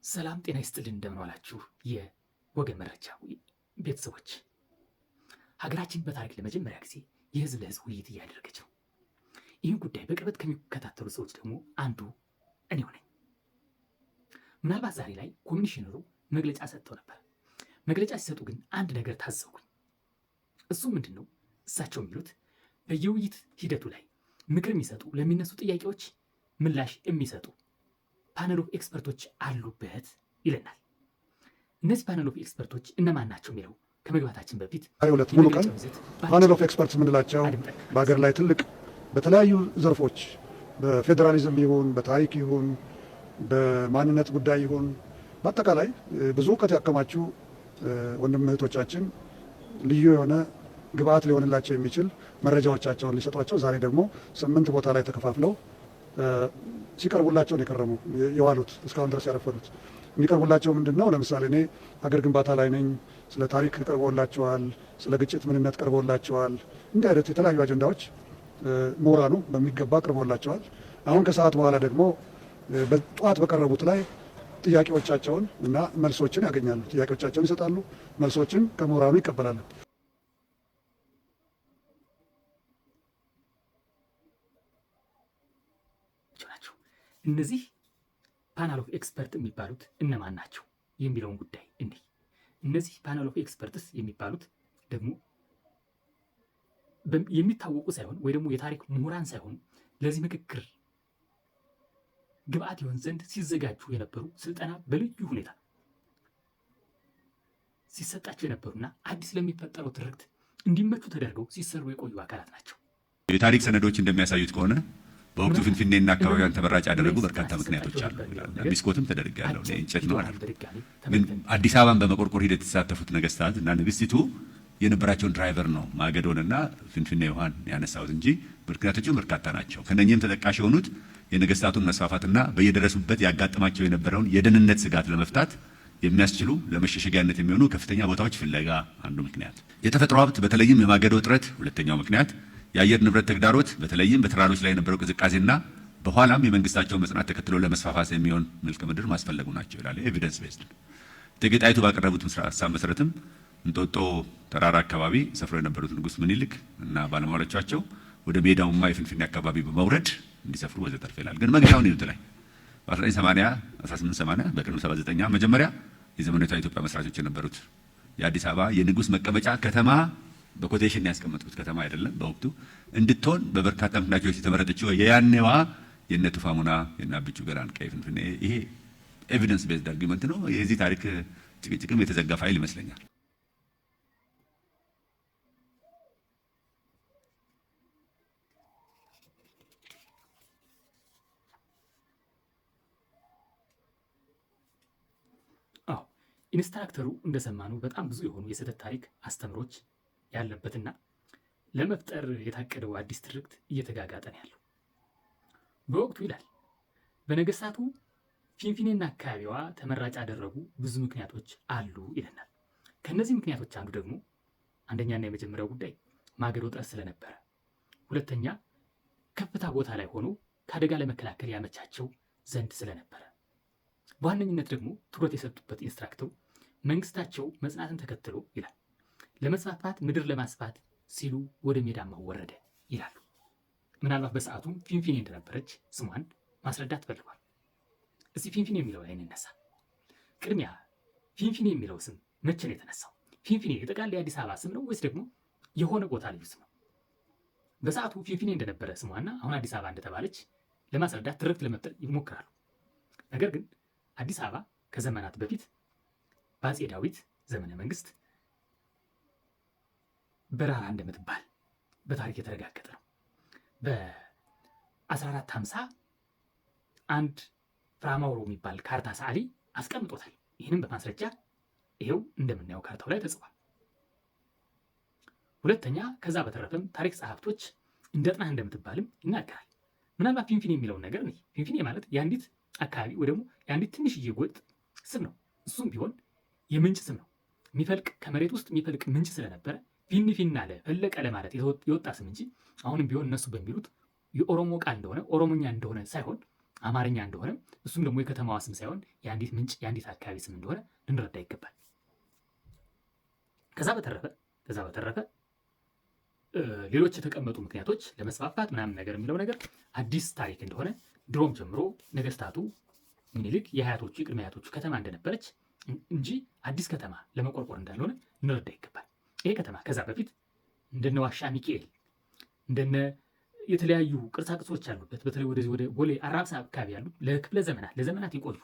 ሰላም ጤና ይስጥልን። እንደምን ዋላችሁ የወገን መረጃ ቤተሰቦች። ሀገራችን በታሪክ ለመጀመሪያ ጊዜ የህዝብ ለህዝብ ውይይት እያደረገች ነው። ይህን ጉዳይ በቅርበት ከሚከታተሉ ሰዎች ደግሞ አንዱ እኔው ነኝ። ምናልባት ዛሬ ላይ ኮሚሽነሩ መግለጫ ሰጥተው ነበር። መግለጫ ሲሰጡ ግን አንድ ነገር ታዘብኩኝ። እሱ ምንድን ነው? እሳቸው የሚሉት በየውይይት ሂደቱ ላይ ምክር የሚሰጡ ለሚነሱ ጥያቄዎች ምላሽ የሚሰጡ ፓነል ኦፍ ኤክስፐርቶች አሉበት ይለናል። እነዚህ ፓነል ኦፍ ኤክስፐርቶች እነማን ናቸው የሚለው ከመግባታችን በፊት ሁለት ሙሉ ቀን ፓነል ኦፍ ኤክስፐርትስ የምንላቸው በሀገር ላይ ትልቅ በተለያዩ ዘርፎች በፌዴራሊዝም ይሁን በታሪክ ይሁን በማንነት ጉዳይ ይሁን በአጠቃላይ ብዙ እውቀት ያከማቹ ወንድም እህቶቻችን ልዩ የሆነ ግብአት ሊሆንላቸው የሚችል መረጃዎቻቸውን ሊሰጧቸው ዛሬ ደግሞ 8 ቦታ ላይ ተከፋፍለው ሲቀርቡላቸው ነው የከረሙ የዋሉት እስካሁን ድረስ ያረፈዱት። የሚቀርቡላቸው ምንድን ነው? ለምሳሌ እኔ ሀገር ግንባታ ላይ ነኝ፣ ስለ ታሪክ ቀርቦላቸዋል፣ ስለ ግጭት ምንነት ቀርቦላቸዋል። እንዲህ አይነት የተለያዩ አጀንዳዎች ምሁራኑ በሚገባ ቀርቦላቸዋል። አሁን ከሰዓት በኋላ ደግሞ በጠዋት በቀረቡት ላይ ጥያቄዎቻቸውን እና መልሶችን ያገኛሉ። ጥያቄዎቻቸውን ይሰጣሉ፣ መልሶችን ከምሁራኑ ይቀበላሉ። እነዚህ ፓናል ኦፍ ኤክስፐርት የሚባሉት እነማን ናቸው የሚለውን ጉዳይ እንዲህ እነዚህ ፓናል ኦፍ ኤክስፐርትስ የሚባሉት ደግሞ የሚታወቁ ሳይሆን ወይ ደግሞ የታሪክ ምሁራን ሳይሆኑ ለዚህ ምክክር ግብአት ይሆን ዘንድ ሲዘጋጁ የነበሩ ስልጠና በልዩ ሁኔታ ሲሰጣቸው የነበሩና አዲስ ለሚፈጠረው ትርክት እንዲመቹ ተደርገው ሲሰሩ የቆዩ አካላት ናቸው። የታሪክ ሰነዶች እንደሚያሳዩት ከሆነ በወቅቱ ፍንፍኔና አካባቢዋን ተመራጭ ያደረጉ በርካታ ምክንያቶች አሉ። ቢስኮትም ተደርጋለሁ እንጨት ነው አላል። ግን አዲስ አበባን በመቆርቆር ሂደት የተሳተፉት ነገስታት እና ንግስቲቱ የነበራቸውን ድራይቨር ነው ማገዶንና ፍንፍኔ ውሃን ያነሳሁት እንጂ ምክንያቶቹ በርካታ ናቸው። ከነኚህም ተጠቃሽ የሆኑት የነገስታቱን መስፋፋትና በየደረሱበት ያጋጥማቸው የነበረውን የደህንነት ስጋት ለመፍታት የሚያስችሉ ለመሸሸጊያነት የሚሆኑ ከፍተኛ ቦታዎች ፍለጋ አንዱ ምክንያት፣ የተፈጥሮ ሀብት በተለይም የማገዶ እጥረት ሁለተኛው ምክንያት፣ የአየር ንብረት ተግዳሮት በተለይም በተራሮች ላይ የነበረው ቅዝቃዜና በኋላም የመንግስታቸው መጽናት ተከትሎ ለመስፋፋት የሚሆን መልክዓ ምድር ማስፈለጉ ናቸው ይላል። ኤቪደንስ ቤዝድ እቴጌ ጣይቱ ባቀረቡት ሀሳብ መሰረትም እንጦጦ ተራራ አካባቢ ሰፍረው የነበሩት ንጉስ ምኒልክ እና ባለሟሎቻቸው ወደ ሜዳውማ የፍንፍኔ አካባቢ በመውረድ እንዲሰፍሩ ወዘተርፈ ይላል። ግን መግቢያውን ይሉት ላይ በ1880 በቅኑ 79 መጀመሪያ የዘመናዊቷ ኢትዮጵያ መስራቾች የነበሩት የአዲስ አበባ የንጉስ መቀመጫ ከተማ በኮቴሽን ያስቀመጡት ከተማ አይደለም በወቅቱ እንድትሆን በበርካታ ምክንያቶች የተመረጠችው የያኔዋ የነ ቱፋሙና የነ አብቹ ገራን ቀይ ፍንፍኔ። ይሄ ኤቪደንስ ቤዝድ አርጊመንት ነው። የዚህ ታሪክ ጭቅጭቅም የተዘጋ ፋይል ይመስለኛል። ኢንስትራክተሩ እንደሰማነው በጣም ብዙ የሆኑ የስህተት ታሪክ አስተምሮች ያለበትና ለመፍጠር የታቀደው አዲስ ትርክት እየተጋጋጠ ነው ያለው። በወቅቱ ይላል በነገስታቱ ፊንፊኔና አካባቢዋ ተመራጭ ያደረጉ ብዙ ምክንያቶች አሉ ይለናል። ከነዚህ ምክንያቶች አንዱ ደግሞ አንደኛና የመጀመሪያው ጉዳይ ማገዶ እጥረት ስለነበረ፣ ሁለተኛ ከፍታ ቦታ ላይ ሆኖ ከአደጋ ለመከላከል ያመቻቸው ዘንድ ስለነበረ፣ በዋነኝነት ደግሞ ትኩረት የሰጡበት ኢንስትራክተሩ መንግስታቸው መጽናትን ተከትሎ ይላል ለመስፋፋት ምድር ለማስፋት ሲሉ ወደ ሜዳማው ወረደ ይላሉ። ምናልባት በሰዓቱ ፊንፊኔ እንደነበረች ስሟን ማስረዳት ፈልጓል። እስቲ ፊንፊኔ የሚለው ላይ እንነሳ። ቅድሚያ ፊንፊኔ የሚለው ስም መቼ ነው የተነሳው? ፊንፊኔ የጠቅላላ የአዲስ አበባ ስም ነው ወይስ ደግሞ የሆነ ቦታ ልዩ ስም ነው? በሰዓቱ ፊንፊኔ እንደነበረ ስሟና አሁን አዲስ አበባ እንደተባለች ለማስረዳት ትርክት ለመፍጠር ይሞክራሉ። ነገር ግን አዲስ አበባ ከዘመናት በፊት በአፄ ዳዊት ዘመነ መንግስት በራራ እንደምትባል በታሪክ የተረጋገጠ ነው። በ1450 አንድ ፍራማውሮ የሚባል ካርታ ሰዓሊ አስቀምጦታል። ይህንም በማስረጃ ይሄው እንደምናየው ካርታው ላይ ተጽፏል። ሁለተኛ ከዛ በተረፈም ታሪክ ጸሐፍቶች እንደ ጥና እንደምትባልም ይናገራል። ምናልባት ፊንፊኔ የሚለውን ነገር ፊንፊኔ ማለት የአንዲት አካባቢ ወይ ደግሞ የአንዲት ትንሽዬ ጎጥ ስም ነው። እሱም ቢሆን የምንጭ ስም ነው። የሚፈልቅ ከመሬት ውስጥ የሚፈልቅ ምንጭ ስለነበረ ፊንፊኔ አለ ፈለቀ ለማለት የወጣ ስም እንጂ አሁንም ቢሆን እነሱ በሚሉት የኦሮሞ ቃል እንደሆነ ኦሮሞኛ እንደሆነ ሳይሆን አማርኛ እንደሆነ እሱም ደግሞ የከተማዋ ስም ሳይሆን የአንዲት ምንጭ የአንዲት አካባቢ ስም እንደሆነ ልንረዳ ይገባል። ከዛ በተረፈ ሌሎች የተቀመጡ ምክንያቶች ለመስፋፋት ምናምን ነገር የሚለው ነገር አዲስ ታሪክ እንደሆነ ድሮም ጀምሮ ነገስታቱ ምኒልክ የአያቶቹ የቅድመ አያቶቹ ከተማ እንደነበረች እንጂ አዲስ ከተማ ለመቆርቆር እንዳልሆነ ልንረዳ ይገባል። ይሄ ከተማ ከዛ በፊት እንደነ ዋሻ ሚካኤል እንደነ የተለያዩ ቅርጻቅርጾች ያሉበት በተለይ ወደዚህ ወደ ቦሌ አራብሳ አካባቢ ያሉ ለክፍለ ለዘመናት የቆዩ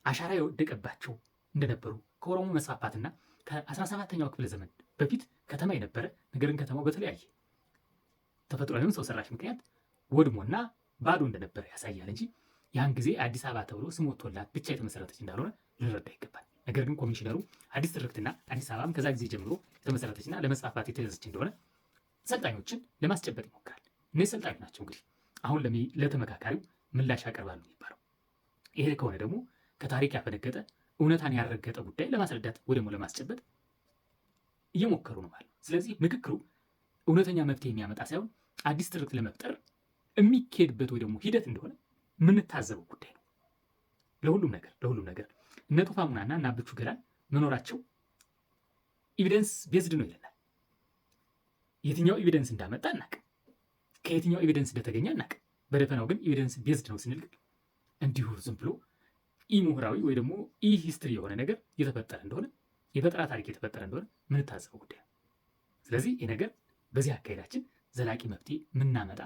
አሻራ የወደቀባቸው እንደነበሩ ከኦሮሞ መስፋፋትና ከ17ኛው ክፍለ ዘመን በፊት ከተማ የነበረ ነገርን ከተማው በተለያየ ተፈጥሯዊም ሰው ሰራሽ ምክንያት ወድሞና ባዶ እንደነበረ ያሳያል እንጂ ያን ጊዜ አዲስ አበባ ተብሎ ስም ወጥቶላት ብቻ የተመሰረተች እንዳልሆነ ልንረዳ ይገባል። ነገር ግን ኮሚሽነሩ አዲስ ትርክትና አዲስ አበባም ከዛ ጊዜ ጀምሮ የተመሰረተችና ለመስፋፋት የተያዘች እንደሆነ ሰልጣኞችን ለማስጨበጥ ይሞክራል። እነዚህ ሰልጣኞች ናቸው እንግዲህ አሁን ለተመካካሪው ምላሽ ያቀርባሉ የሚባለው። ይሄ ከሆነ ደግሞ ከታሪክ ያፈነገጠ እውነታን ያረገጠ ጉዳይ ለማስረዳት ወይ ደግሞ ለማስጨበጥ እየሞከሩ ነው ማለት ነው። ስለዚህ ምክክሩ እውነተኛ መፍትሄ የሚያመጣ ሳይሆን አዲስ ትርክት ለመፍጠር የሚካሄድበት ወይ ደግሞ ሂደት እንደሆነ የምንታዘበው ጉዳይ ነው። ለሁሉም ነገር እነ ቶፋ ሙናና እና አብቹ ገላን መኖራቸው ኤቪደንስ ቤዝድ ነው ይለናል። የትኛው ኤቪደንስ እንዳመጣ እናቅ፣ ከየትኛው ኤቪደንስ እንደተገኘ እናቅ። በደፈናው ግን ኤቪደንስ ቤዝድ ነው ስንል ግን እንዲሁ ዝም ብሎ ኢ ምሁራዊ ወይ ደግሞ ኢ ሂስትሪ የሆነ ነገር የተፈጠረ እንደሆነ የፈጠራ ታሪክ የተፈጠረ እንደሆነ ምንታዘበው ጉዳይ ነው። ስለዚህ ይህ ነገር በዚህ አካሄዳችን ዘላቂ መፍትሄ ምናመጣ